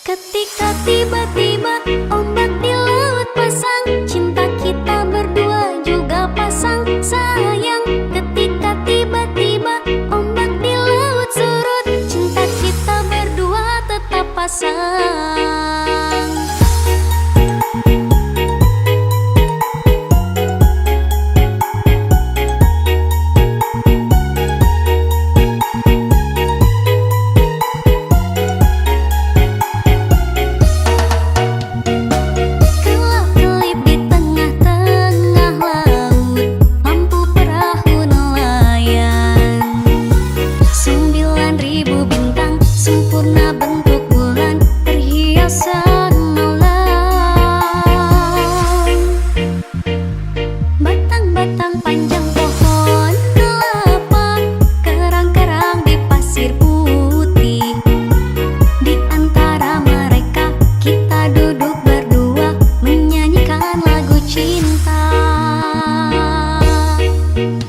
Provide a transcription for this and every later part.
Ketika tiba-tiba ombak di laut pasang, cinta kita berdua juga pasang sayang. Ketika tiba-tiba ombak di laut surut, cinta kita berdua tetap pasang. Batang panjang pohon kelapa, kerang-kerang di pasir putih. Di antara mereka kita duduk berdua menyanyikan lagu cinta.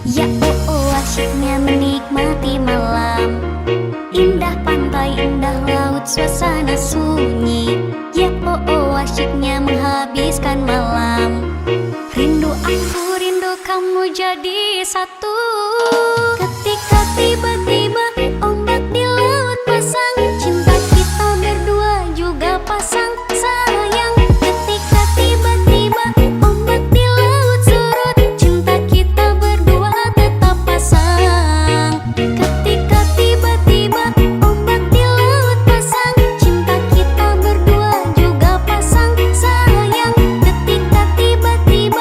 Ya asyiknya menikmati malam, indah pantai, indah laut, suasana sunyi. Ya asyiknya menghabiskan malam, rindu aku, kamu jadi satu. Ketika tiba-tiba ombak di laut pasang, cinta kita berdua juga pasang sayang. Ketika tiba-tiba ombak di laut surut, cinta kita berdua tetap pasang. Ketika tiba-tiba ombak di laut pasang, cinta kita berdua juga pasang sayang. Ketika tiba-tiba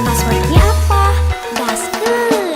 passwordnya apa? Gaskeun.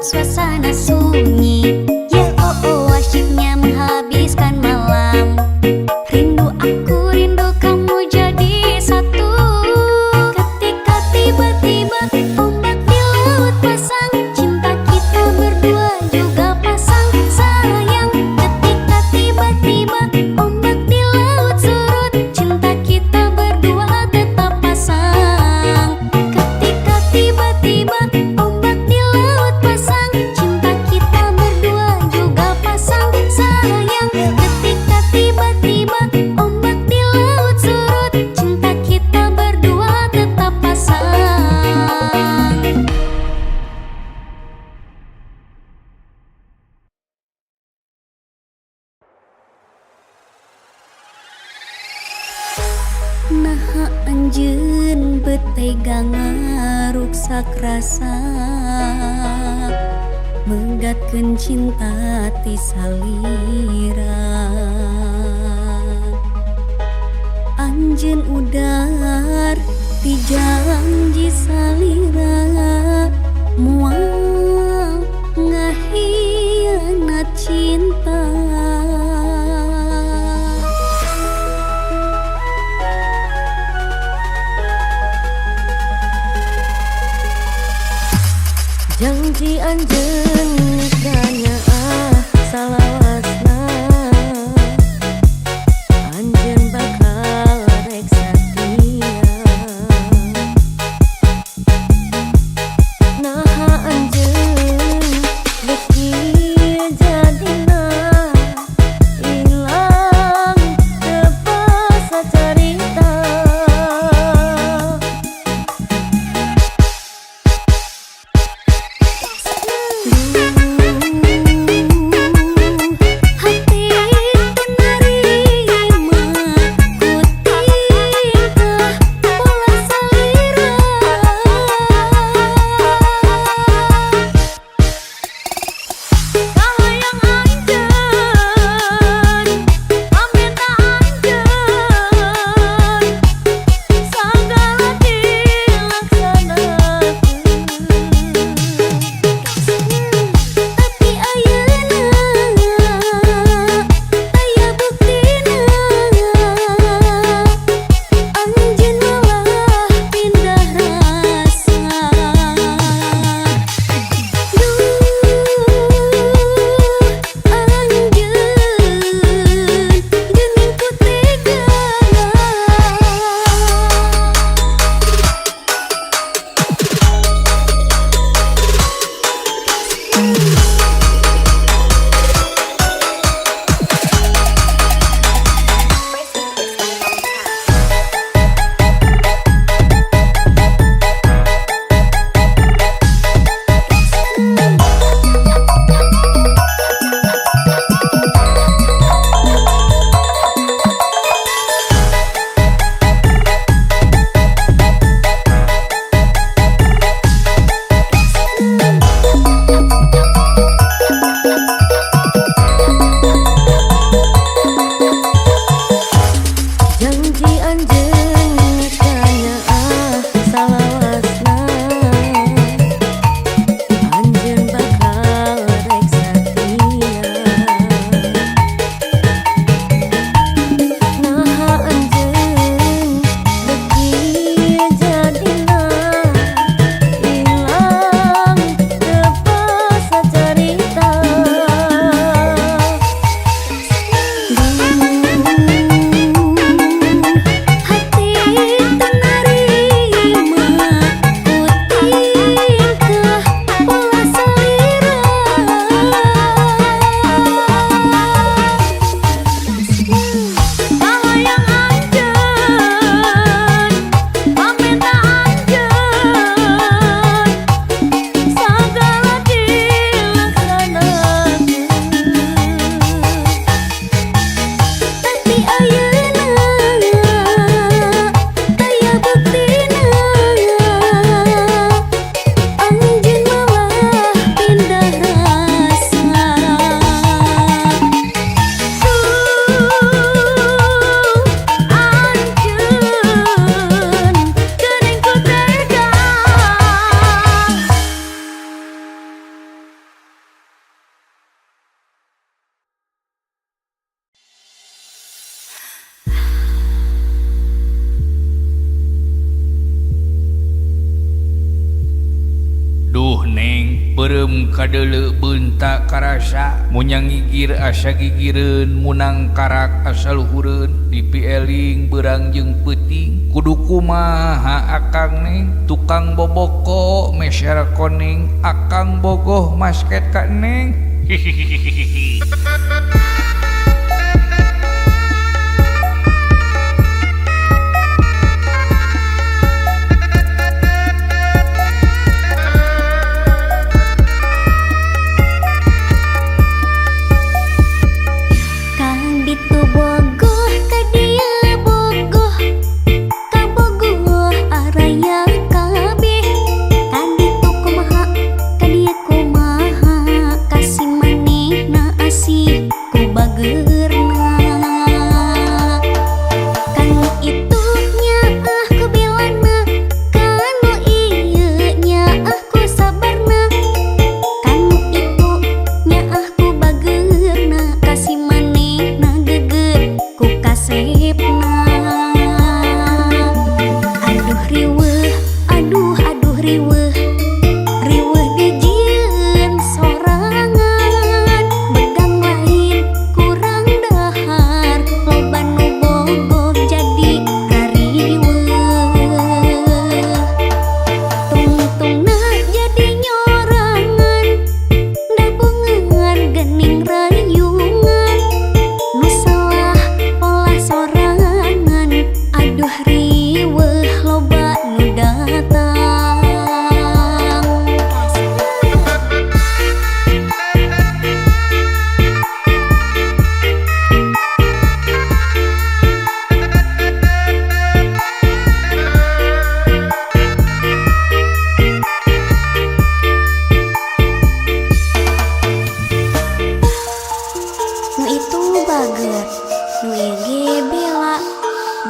Suasana sunyi, ya asyiknya menghabiskan malam, rindu aku, rindu kamu jadi satu. Ketika tiba-tiba ombak di laut pasang, cinta kita berdua juga pasang sayang. Ketika tiba-tiba ombak di laut surut, cinta kita berdua tetap pasang. Ketika tiba-tiba ombak di laut pasang, cinta kita berdua juga pasang sayang. Ketika tiba-tiba ombak di laut surut, cinta kita berdua tetap pasang. Naha anjeun betega ngaruksak rasa, menggatkeun cinta ti salira. Anjeun udar ti janji salira, moal ngahianat cinta. Janji anjeun nikahnya salawasna. kadele bentak karasa munyang gigir asa gigireun munang karak asa luhureun dipieling berang jeung peuting kudu kumaha akang ning tukang boboko meser koning akang bogoh masket ka neng hihihihi.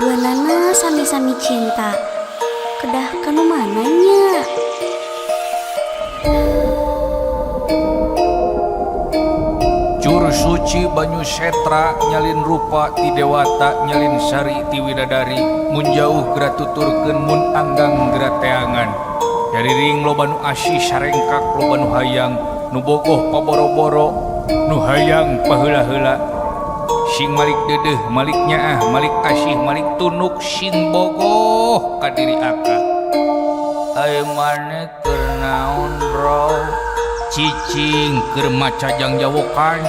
Duanana sami-sami cinta kedah kanu mananya Jur suci banyu setra nyalin rupa ti dewata nyalin sari ti widadari mun jauh geura tuturkeun mun anggang geura teangan dari ring loba nu asih sarengkak loba nu hayang nu bogoh paboro-boro nu hayang paheula-heula sing malik dedeh malik nyaah malik asih malik tunuk sing bogoh ka diri aka aya maneh keur naon bro cicing keur maca jang jawokan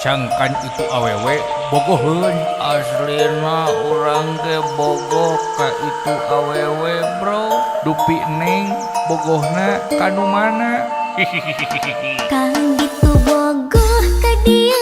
sangkan itu awewe bogoheun aslina urang ge bogoh ka itu awewe bro dupi neng bogohna kanu mana hihihi kang ditu bogoh ka dieu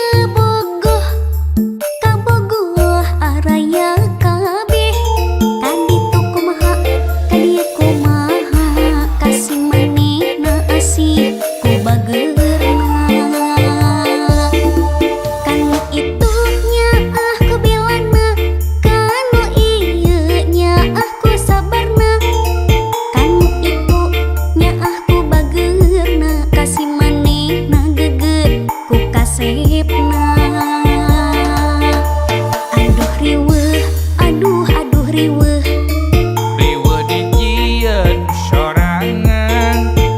sorangan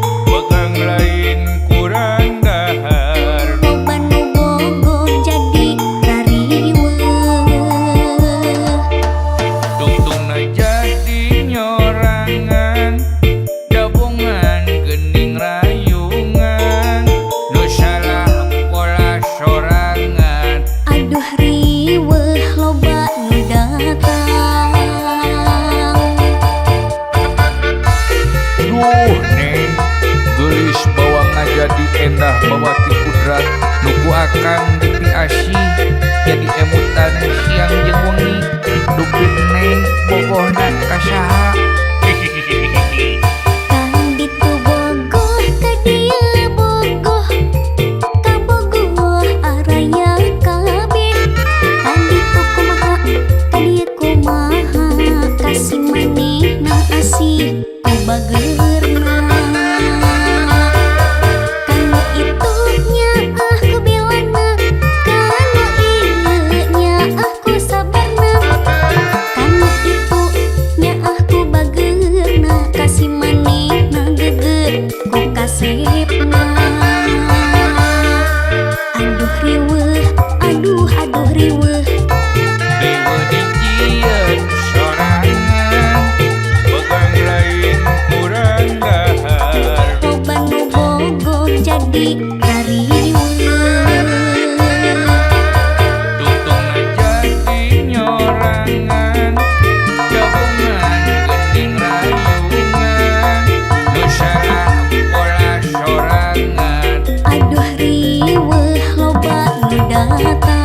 datang.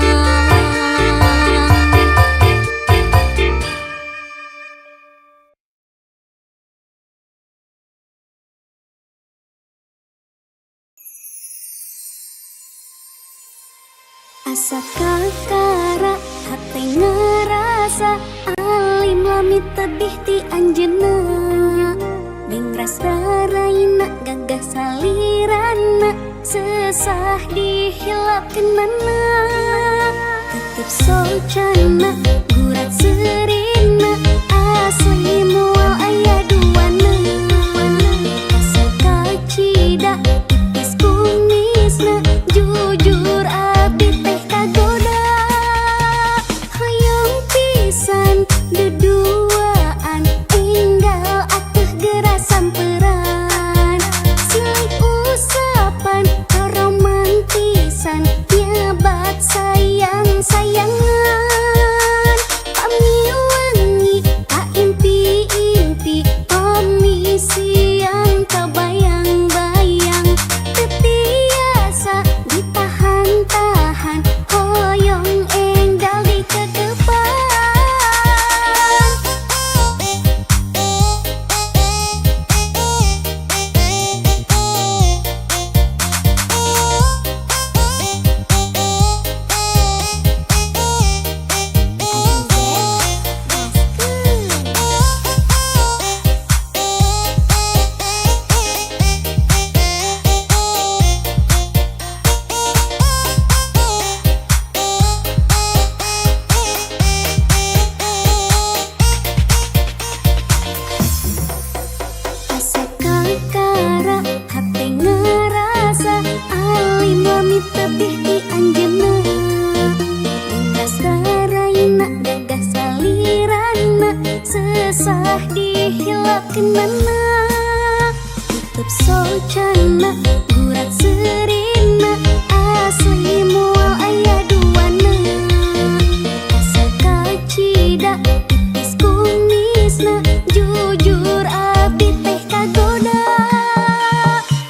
Asa kakara hate ngerasa alim lami tebih ti anjeuna dengras daraina gagah salirana sesah dihilapkeunana tetep socana gurat serina asli moal aya duana asa kacida tipis kumisna jujur abdi teh kagoda hoyong pisan deduaan tinggal atuh geura samperan silih usapan karomantisan nyabat sayang-sayangan pamiwangi tak impi-impi pamisian kabayang-bayang tetiasa ditahan-tahan hoyong enggal dikekepan. Asa kakara hate ngerasa alim lami tebih ti anjeuna dengras daraina gagah salirana sesah dihilapkeunana tutup socana gurat serina asli moal aya duana asa kacida tipis kumisna jujur abdi teh kagoda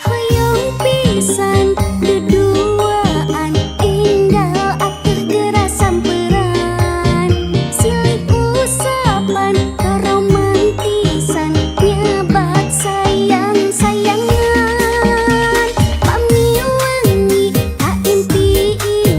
hoyong pisan deduaan enggal atuh geura samperan silih usapan karomantisan nyabat sayang-sayangan pamiwangi tak impi-impi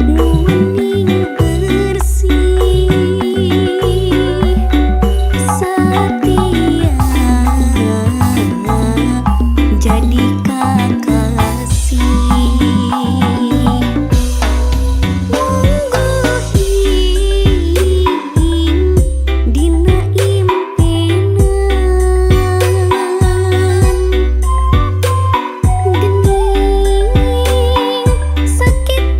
Nuning bersih setia jadi kakasih. Mungguhin dina impenan, gening sakit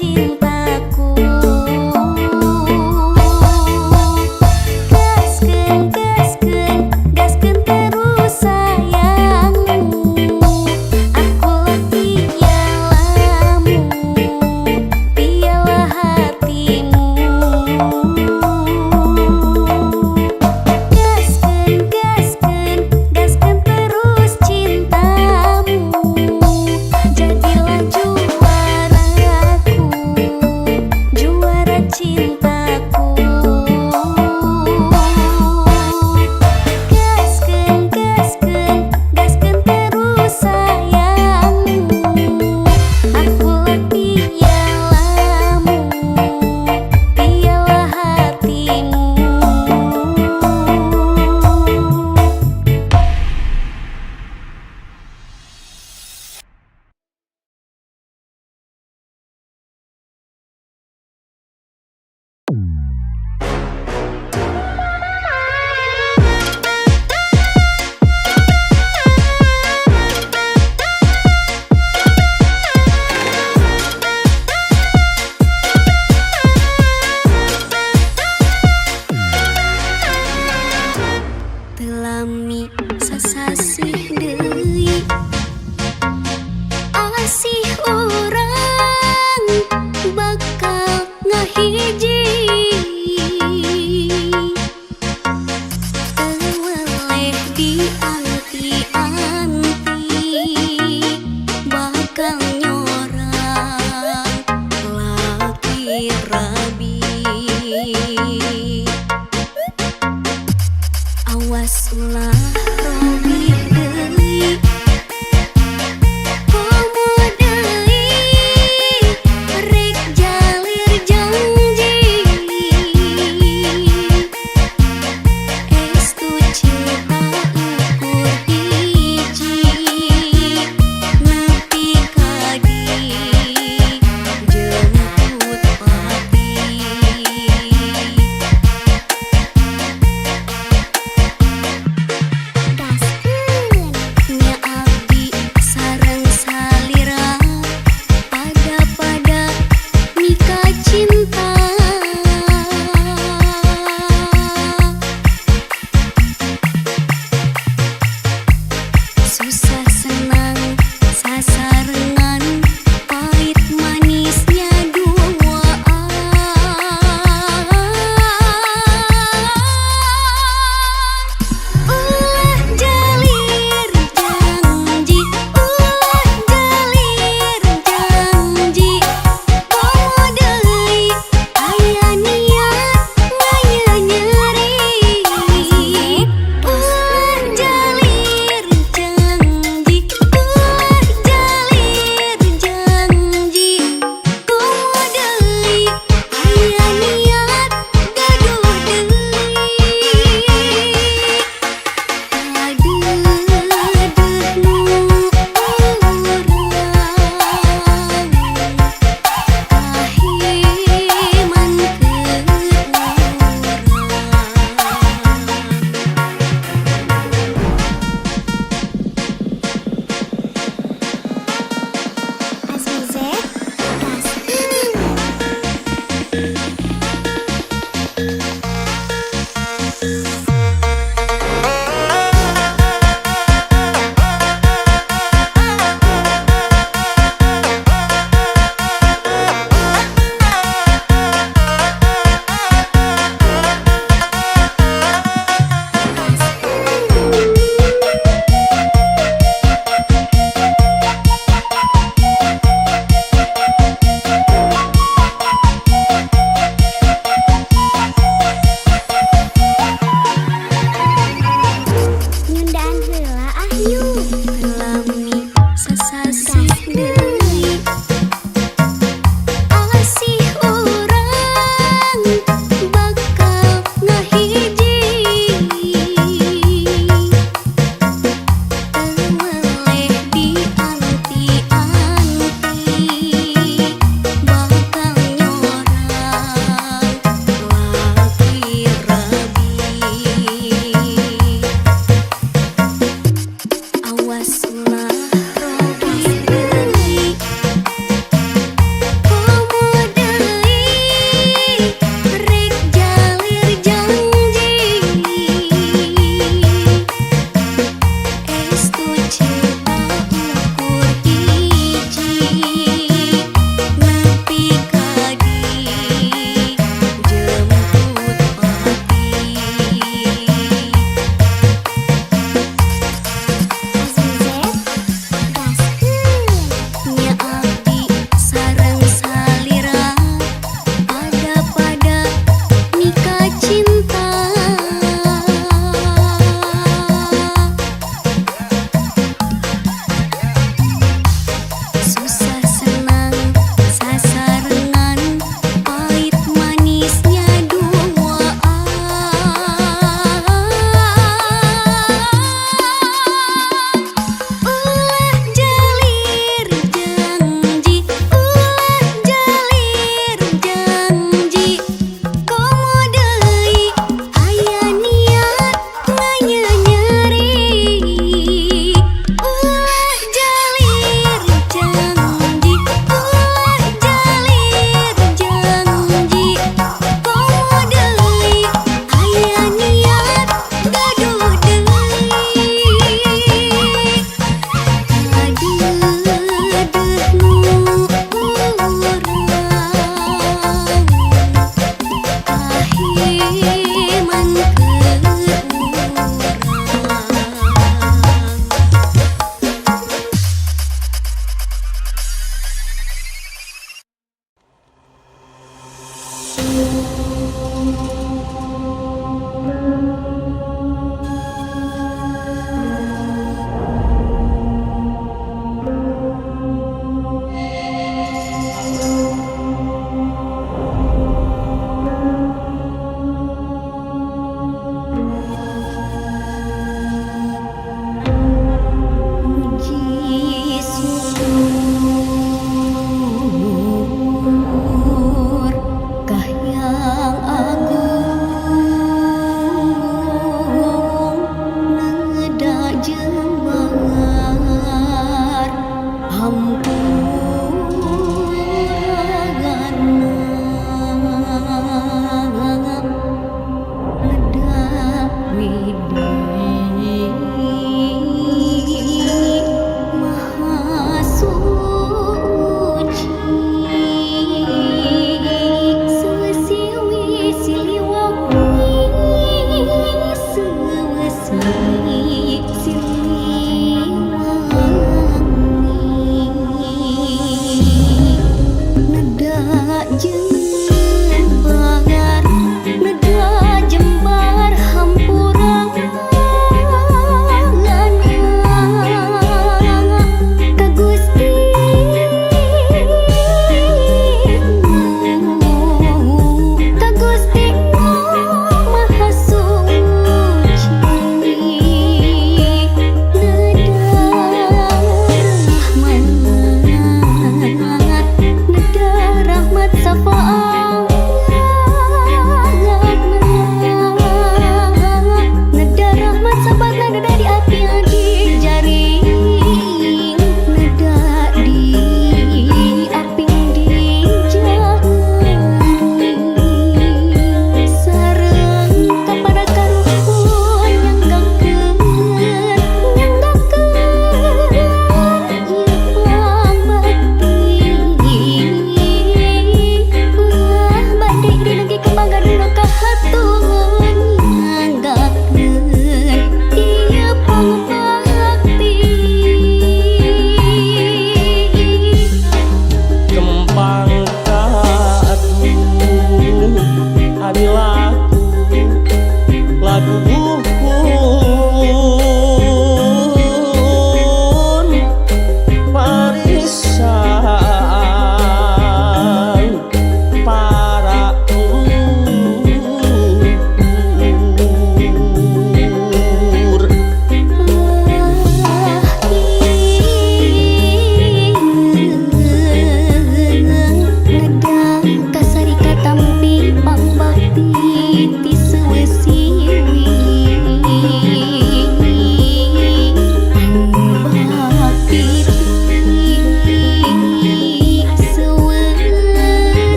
cintaku. Gaskeun, gaskeun, gaskeun terus sayangmu. Aku pialamu, piala hatimu. Gaskeun, gaskeun, gaskeun terus cintamu. Jadilah juaraku.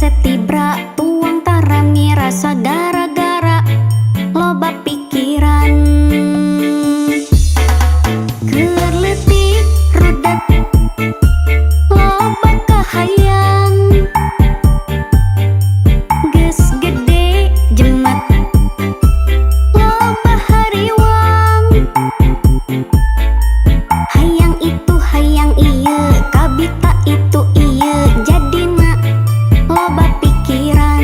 setibra tuang tarami rasa gara-gara loba pikiran. Keur leutik rudet loba kahayang, geus gede jemet loba hariwang. Hayang itu hayang ieu, kabita itu ieu, jadina loba pikiran.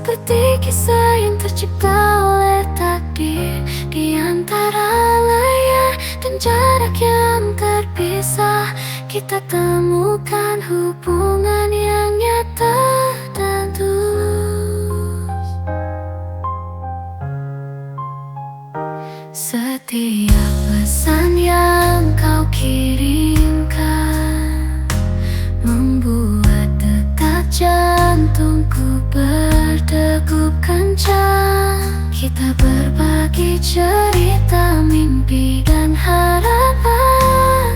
seperti kisah yang tercipta oleh takdir. Di antara layar dan jarak yang terpisah, kita temukan hubungan yang nyata dan tulus. Setiap pesan yang kau kirimkan membuat detak jantungku berdegup kencang. Kita berbagi cerita, mimpi dan harapan,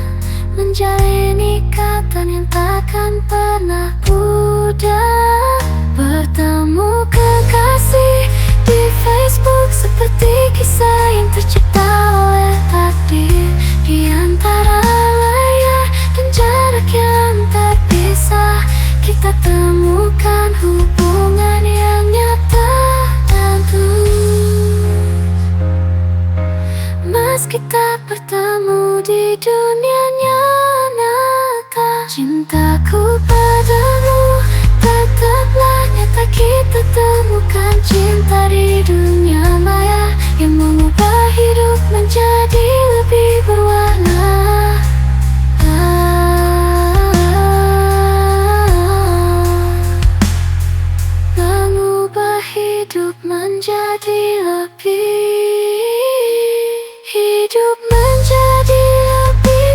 menjalin ikatan yang takkan pernah pudar. Bertemu kekasih di Facebook seperti kisah yang tercipta oleh takdir. Di antara layar dan jarak yang terpisah, kita temukan hubungan yang nyata dan tulus. Meski tak bertemu di dunia nyata, cintaku padamu tetaplah nyata. Kita temukan cinta di dunia maya yang mengubah hidup menjadi lebih berwarna. Mengubah hidup menjadi lebih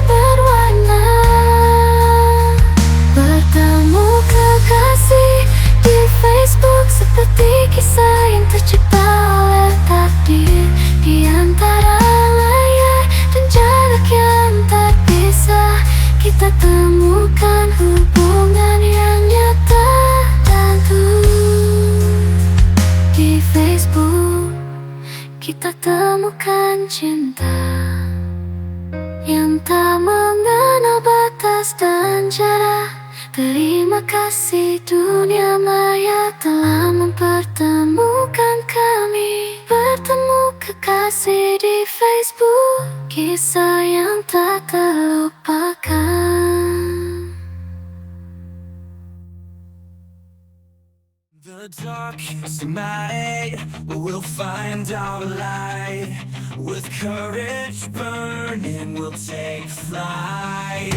berwarna. Bertemu kekasih di Facebook seperti kisah yang tercipta oleh takdir. Di antara layar dan jarak yang terpisah, kita temukan hubungan yang nyata dan tulus. Di Facebook kita temukan cinta yang tak mengenal batas dan jarak. Terima kasih dunia maya telah mempertemukan kami. Bertemu kekasih di Facebook, kisah yang tak terlupakan. The darkest night, we'll find our light. With courage burning, we'll take flight.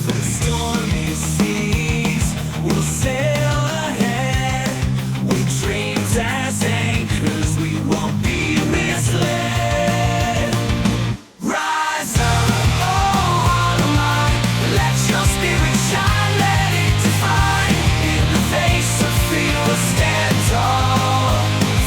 Through stormy seas, we'll sail ahead. With dreams as anchors, we won't be misled. Rise up, oh heart of mine, let your spirit shine, let it define. In the face of fear, we'll stand tall.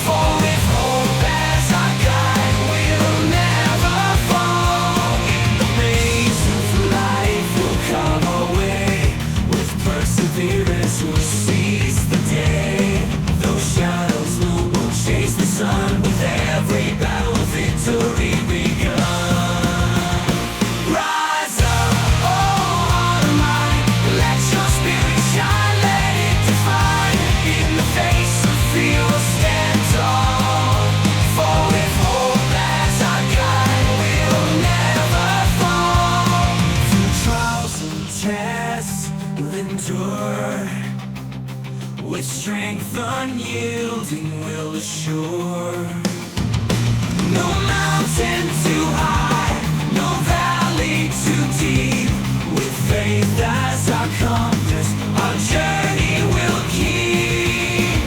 For with hope as our guide, we'll never fall. In the maze of life, we'll come away. With perseverance, we'll seize the day. Though shadows loom, we'll chase the sun. With every battle, victory begun. Rise up, oh heart of mine, let your spirit shine, let it define. In the face of fear, we'll stand tall. For with hope as our guide, we'll never fall. Through trials and tests, we'll endure. With strength unyielding, we'll assure. No mountain too high, no valley too deep. With faith as our compass, our journey will keep.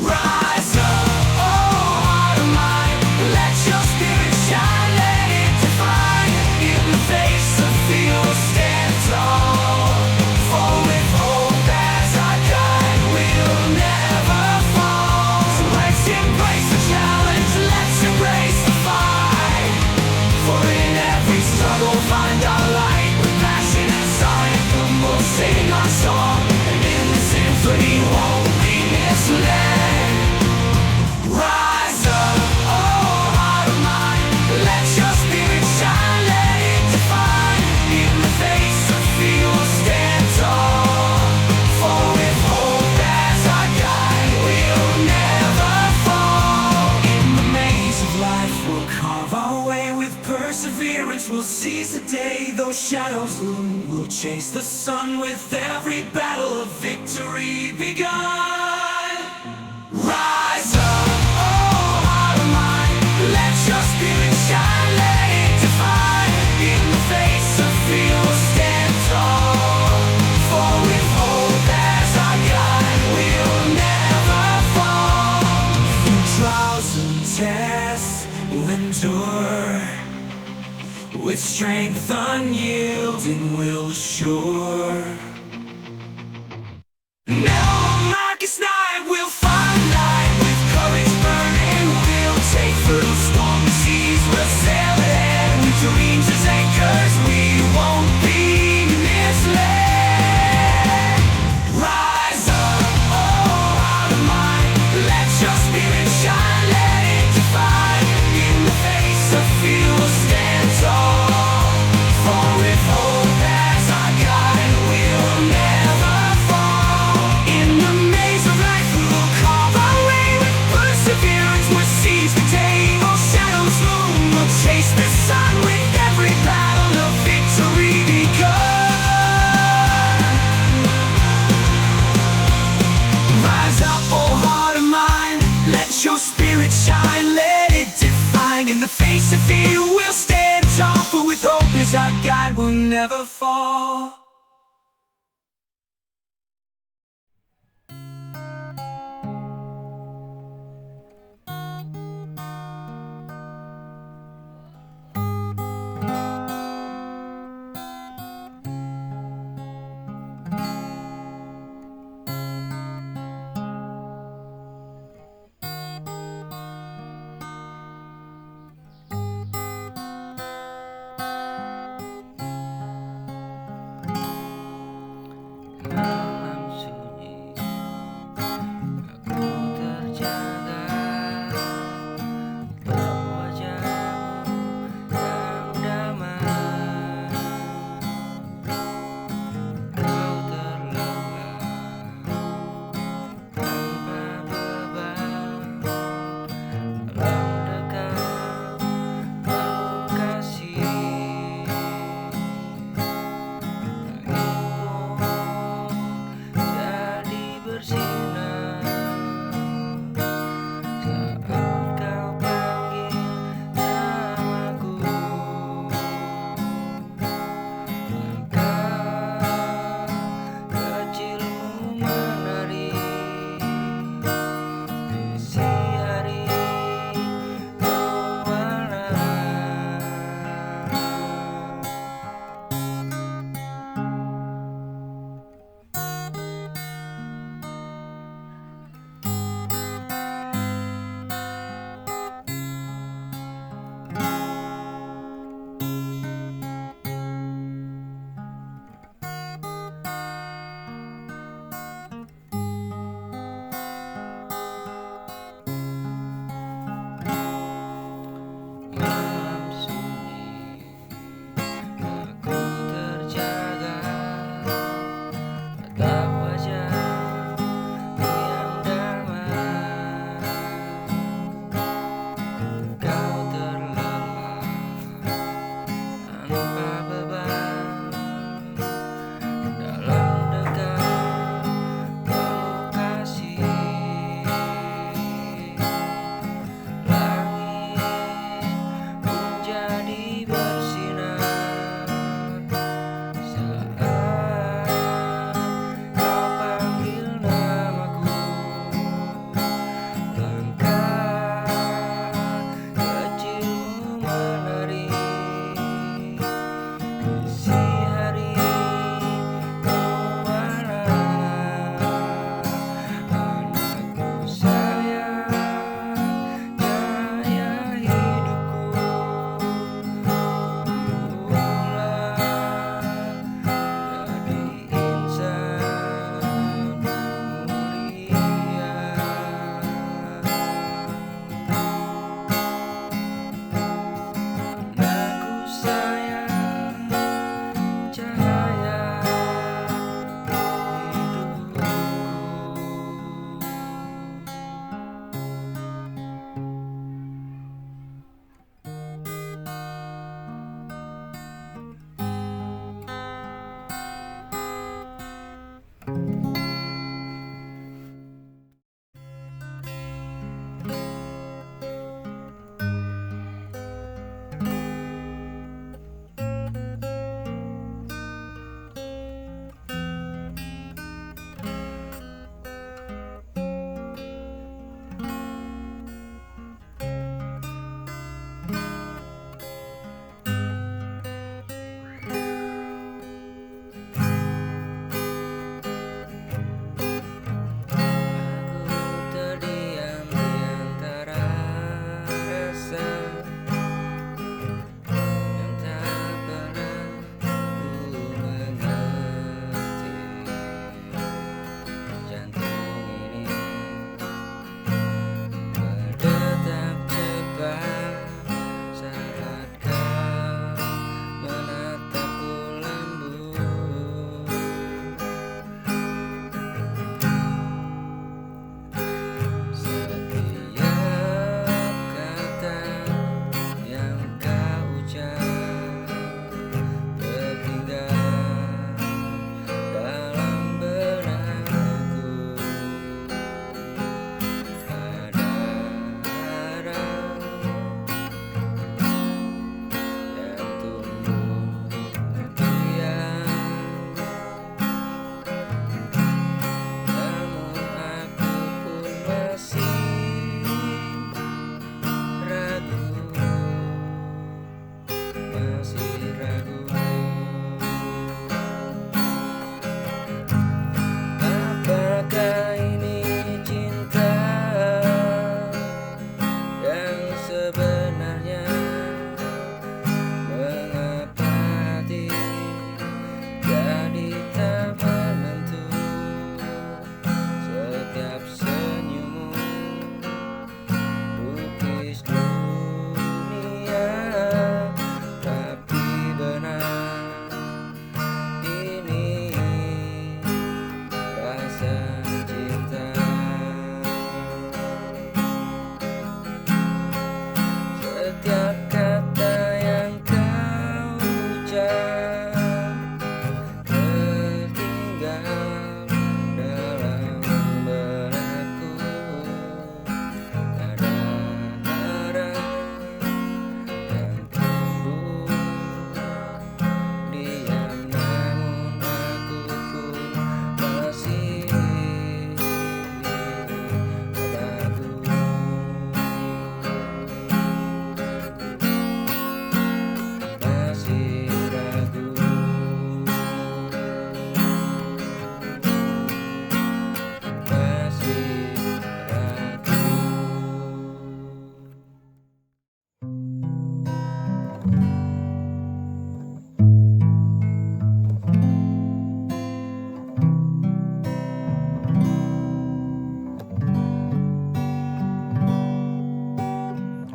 Rise up, oh heart of mine, let your spirit shine, let it define. In the face of fear, we'll stand tall. For with hope as our guide, we'll never fall. So let's embrace the challenge, let's embrace the fight. For in every struggle, find our light. With passion and song, we'll sing our song. And in the symphony, won't be misled. Rise up, oh heart of mine, let your spirit shine, let it define. In the face of fear, we'll stand tall. For with hope as our guide, we'll never fall. In the maze of life, we'll carve our way. With perseverance, we'll seize the day. Though shadows loom, we'll chase the sun. With every battle, a victory begun. Rise with strength unyielding will assure. Now Marcus Knight will find light with courage burning. We'll take through stormy seas. We'll sail ahead with dreams as anchors. We won't be misled. Rise up, oh heart of mine. Let your spirit shine. Let it define. In the face of fear, we'll stand tall. For with hope as our guide, we'll never fall. In the maze of life, we'll carve our way with perseverance. We'll seize the day, all shadows loom. We'll chase the sun with every battle of victory begun. Rise up, oh heart of mine. Let your spirit shine, let it define. In the face of fear, we'll stand tall. For with hope as our guide, we'll never fall.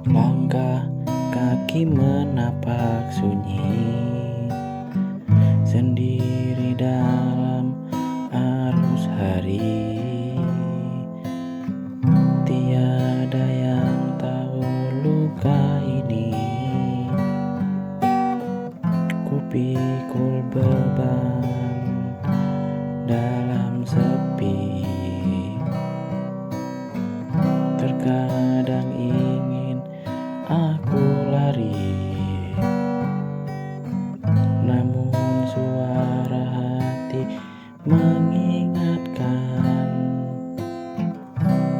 Langkah kaki menapak sunyi sendiri dalam arus hari. Tiada yang tahu luka ini. Kupikul beban dalam sepi. Terkadang ingin aku lari, namun suara hati mengingatkan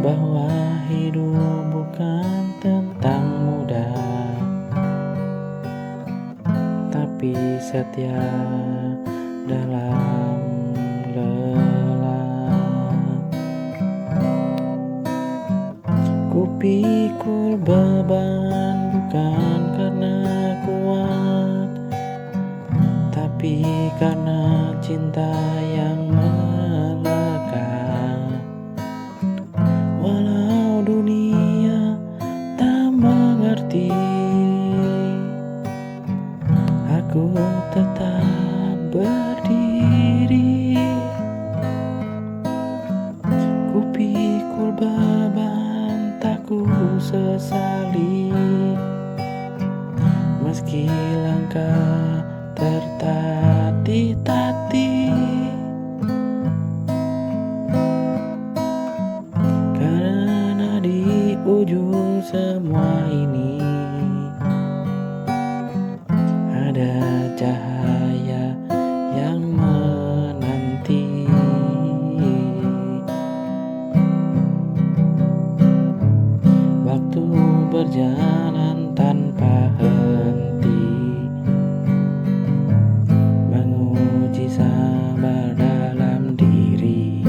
bahwa hidup bukan tentang mudah, tapi setia dalam lelah. Kupikul beban bukan karena kuat, tapi karena cinta yang melekat. Walau dunia tak mengerti, aku tetap berdiri. Kupikul beban tak ku sesali, meski langkah tertatih-tatih. Karena di ujung semua ini ada cahaya yang menanti. Waktu berjalan tanpa henti, menguji sabar dalam diri.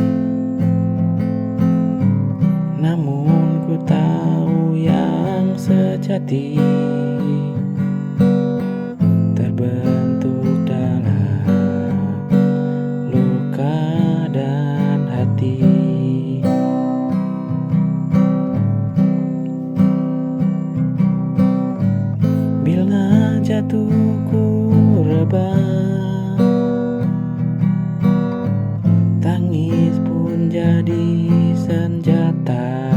Namun ku tahu yang sejati terbentuk dalam luka dan hati. Bila jatuh ku rebah, tangis pun jadi senjata.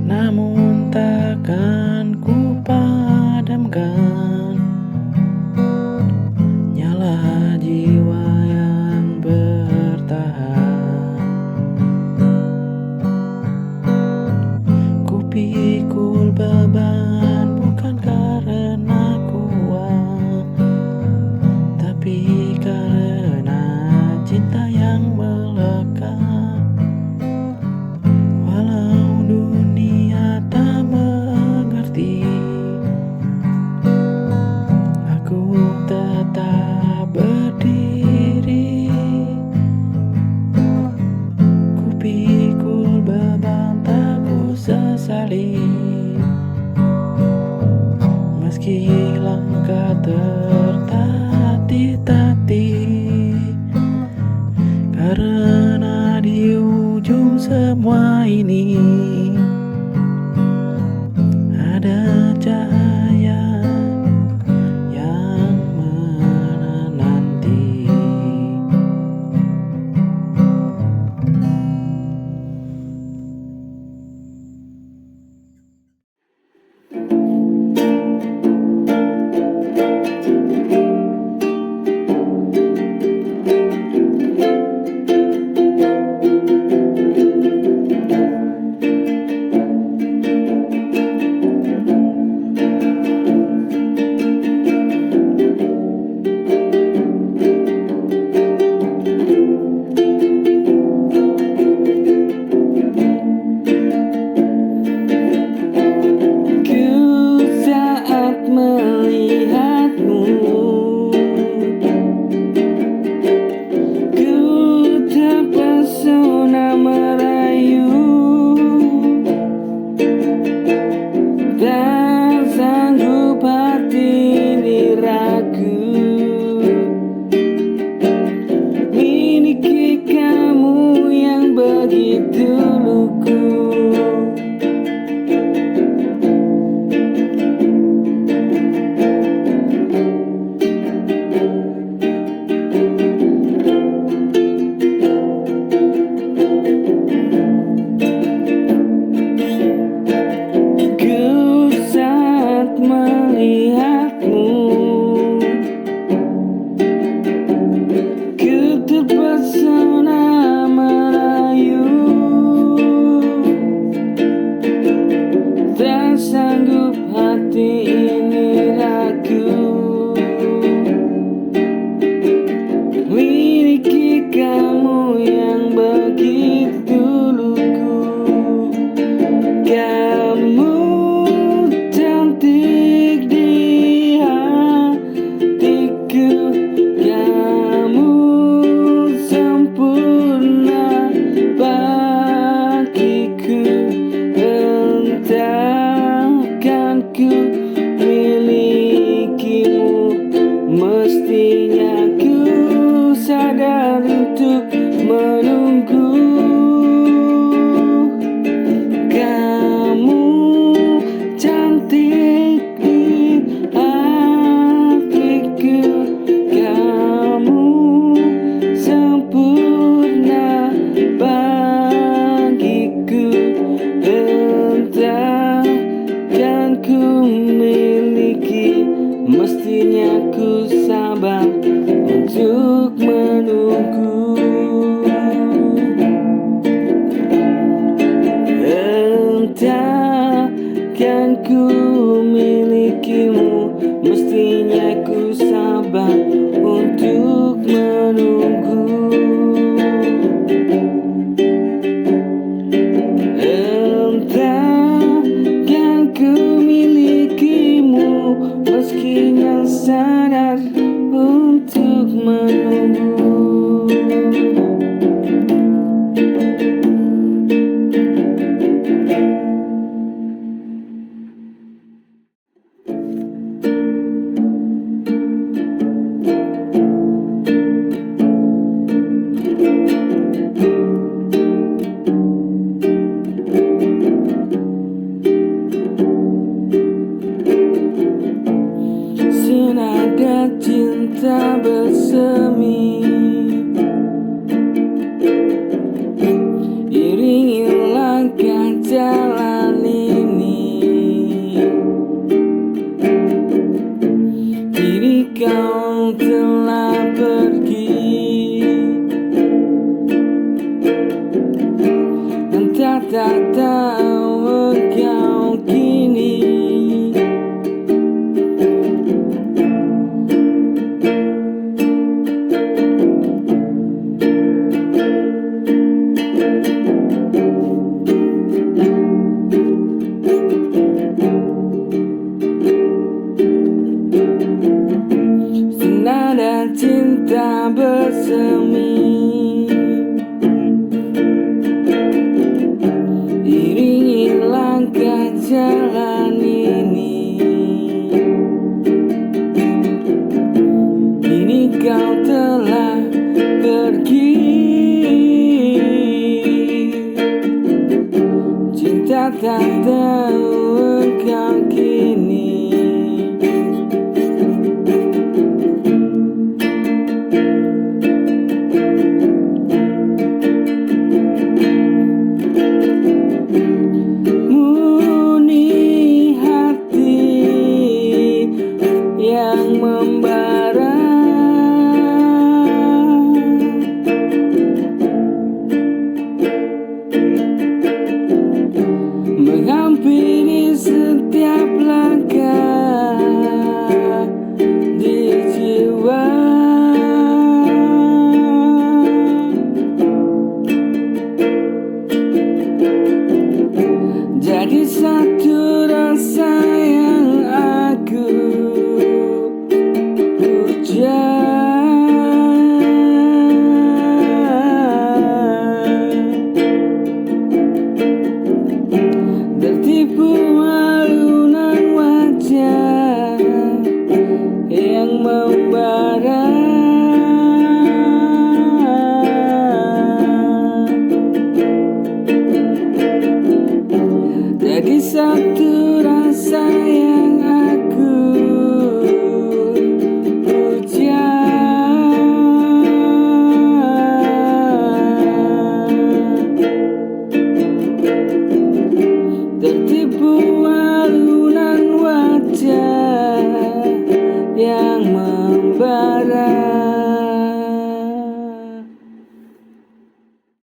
Namun takkan ku padamkan nyala jiwa yang bertahan. Kupikul beban bukan karena kuat, tapi karena cinta yang melekat. Walau dunia tak mengerti, aku tetap berdiri. Kupikul beban tak ku sesali, meski langkah tertatih-tatih. Karena di ujung semua ini ada cahaya yang menanti. takkan ku milikimu, mestinya ku sabar untuk menunggu. Takkan ku milikimu, meskinya sadar untuk menunggu. Senada cinta bersemi, iringi langkah jalan ini. Kini kau telah pergi, entah tak tahu engkau kini. Senada cinta bersemi, iringi langkah jalan ini. Kini kau telah pergi, cinta tak tahu engkau kini. Murni hati yang membara, menghampiri setiap langkah di jiwa. Jadi satu rasa yang aku puja, tertipu alunan wajah yang membara. Jadi satu